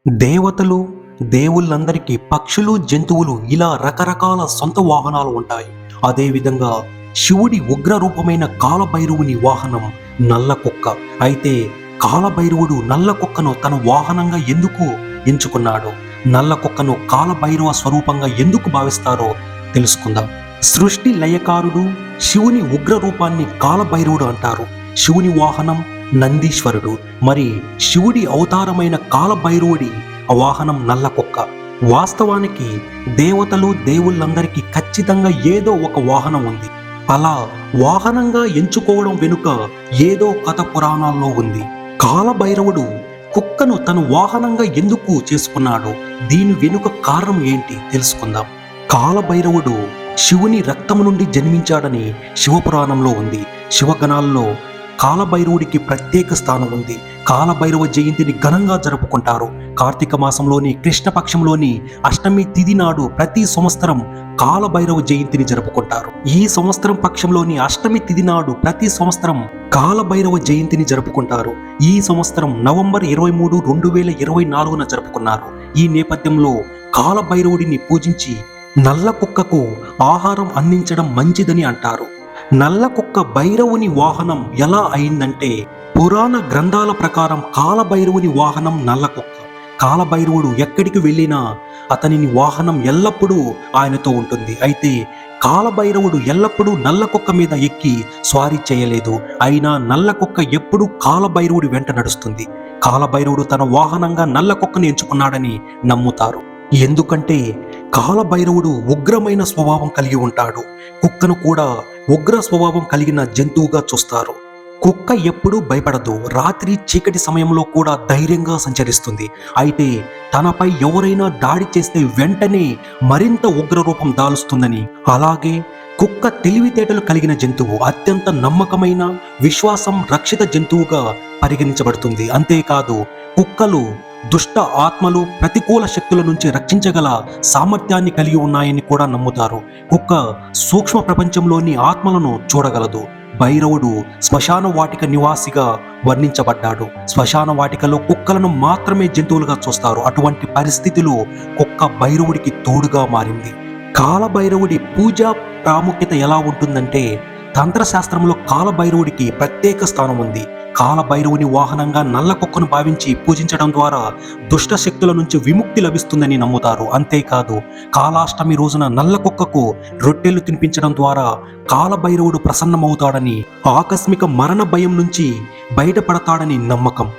దేవతలు, దేవుళ్ళందరికీ పక్షులు, జంతువులు ఇలా రకరకాల సొంత వాహనాలు ఉంటాయి. అదేవిధంగా శివుడి ఉగ్ర రూపమైన కాలభైరవుని వాహనం నల్ల కుక్క. అయితే కాలభైరవుడు నల్ల కుక్కను తన వాహనంగా ఎందుకు ఎంచుకున్నాడు, నల్ల కుక్కను కాలభైరవ స్వరూపంగా ఎందుకు భావిస్తారో తెలుసుకుందాం. సృష్టి లయకారుడు శివుని ఉగ్ర రూపాన్ని కాలభైరవుడు అంటారు. శివుని వాహనం నందీశ్వరుడు. మరి శివుడి అవతారమైన కాలభైరవుడి వాహనం నల్ల కుక్క. వాస్తవానికి దేవతలు, దేవుళ్ళందరికీ ఖచ్చితంగా ఏదో ఒక వాహనం ఉంది. అలా వాహనంగా ఎంచుకోవడం వెనుక ఏదో కథ పురాణాల్లో ఉంది. కాలభైరవుడు కుక్కను తన వాహనంగా ఎందుకు చేసుకున్నాడు, దీని వెనుక కారణం ఏంటి తెలుసుకుందాం. కాలభైరవుడు శివుని రక్తము నుండి జన్మించాడని శివపురాణంలో ఉంది. శివగణాల్లో కాలభైరవుడికి ప్రత్యేక స్థానం ఉంది. కాలభైరవ జయంతిని ఘనంగా జరుపుకుంటారు. కార్తీక మాసంలోని కృష్ణపక్షంలోని అష్టమి తిథి నాడు ప్రతి సంవత్సరం కాలభైరవ జయంతిని జరుపుకుంటారు. ఈ సంవత్సరం పక్షంలోని అష్టమి తిథి నాడు ప్రతి సంవత్సరం కాలభైరవ జయంతిని జరుపుకుంటారు. ఈ సంవత్సరం నవంబర్ 23, 2024న జరుపుకున్నారు. ఈ నేపథ్యంలో కాలభైరవుడిని పూజించి నల్ల కుక్కకు ఆహారం అందించడం మంచిదని అంటారు. నల్ల కుక్క భైరవుని వాహనం ఎలా అయిందంటే, పురాణ గ్రంథాల ప్రకారం కాలభైరవుని వాహనం నల్ల కుక్క. కాలభైరవుడు ఎక్కడికి వెళ్ళినా అతనిని వాహనం ఎల్లప్పుడూ ఆయనతో ఉంటుంది. అయితే కాలభైరవుడు ఎల్లప్పుడూ నల్ల కుక్క మీద ఎక్కి స్వారీ చేయలేదు. అయినా నల్ల కుక్క ఎప్పుడూ కాలభైరవుడి వెంట నడుస్తుంది. కాలభైరవుడు తన వాహనంగా నల్ల కుక్కను ఎంచుకున్నాడని నమ్ముతారు. ఎందుకంటే కాలభైరవుడు ఉగ్రమైన స్వభావం కలిగి ఉంటాడు. కుక్కను కూడా ఉగ్ర స్వభావం కలిగిన జంతువుగా చూస్తారు. కుక్క ఎప్పుడూ భయపడదు. రాత్రి చీకటి సమయంలో కూడా ధైర్యంగా సంచరిస్తుంది. అయితే తనపై ఎవరైనా దాడి చేస్తే వెంటనే మరింత ఉగ్ర రూపం దాలుస్తుందని. అలాగే కుక్క తెలివితేటలు కలిగిన జంతువు. అత్యంత నమ్మకమైన, విశ్వాసం రక్షిత జంతువుగా పరిగణించబడుతుంది. అంతేకాదు కుక్కలు దుష్ట ఆత్మలు, ప్రతికూల శక్తుల నుంచి రక్షించగల సామర్థ్యాన్ని కలిగి ఉన్నాయని కూడా నమ్ముతారు. కుక్క సూక్ష్మ ప్రపంచంలోని ఆత్మలను చూడగలదు. భైరవుడు శ్మశాన వాటిక నివాసిగా వర్ణించబడ్డాడు. శ్మశాన వాటికలో కుక్కలను మాత్రమే జంతువులుగా చూస్తారు. అటువంటి పరిస్థితిలో కుక్క భైరవుడికి తోడుగా మారింది. కాలభైరవుడి పూజ ప్రాముఖ్యత ఎలా ఉంటుందంటే, తంత్రశాస్త్రంలో కాలభైరవుడికి ప్రత్యేక స్థానం ఉంది. కాలభైరవుని వాహనంగా నల్ల కుక్కను భావించి పూజించడం ద్వారా దుష్ట శక్తుల నుంచి విముక్తి లభిస్తుందని నమ్ముతారు. అంతేకాదు కాలాష్టమి రోజున నల్ల కుక్కకు రొట్టెలు తినిపించడం ద్వారా కాలభైరవుడు ప్రసన్నమవుతాడని, ఆకస్మిక మరణ భయం నుంచి బయటపడతాడని నమ్మకం.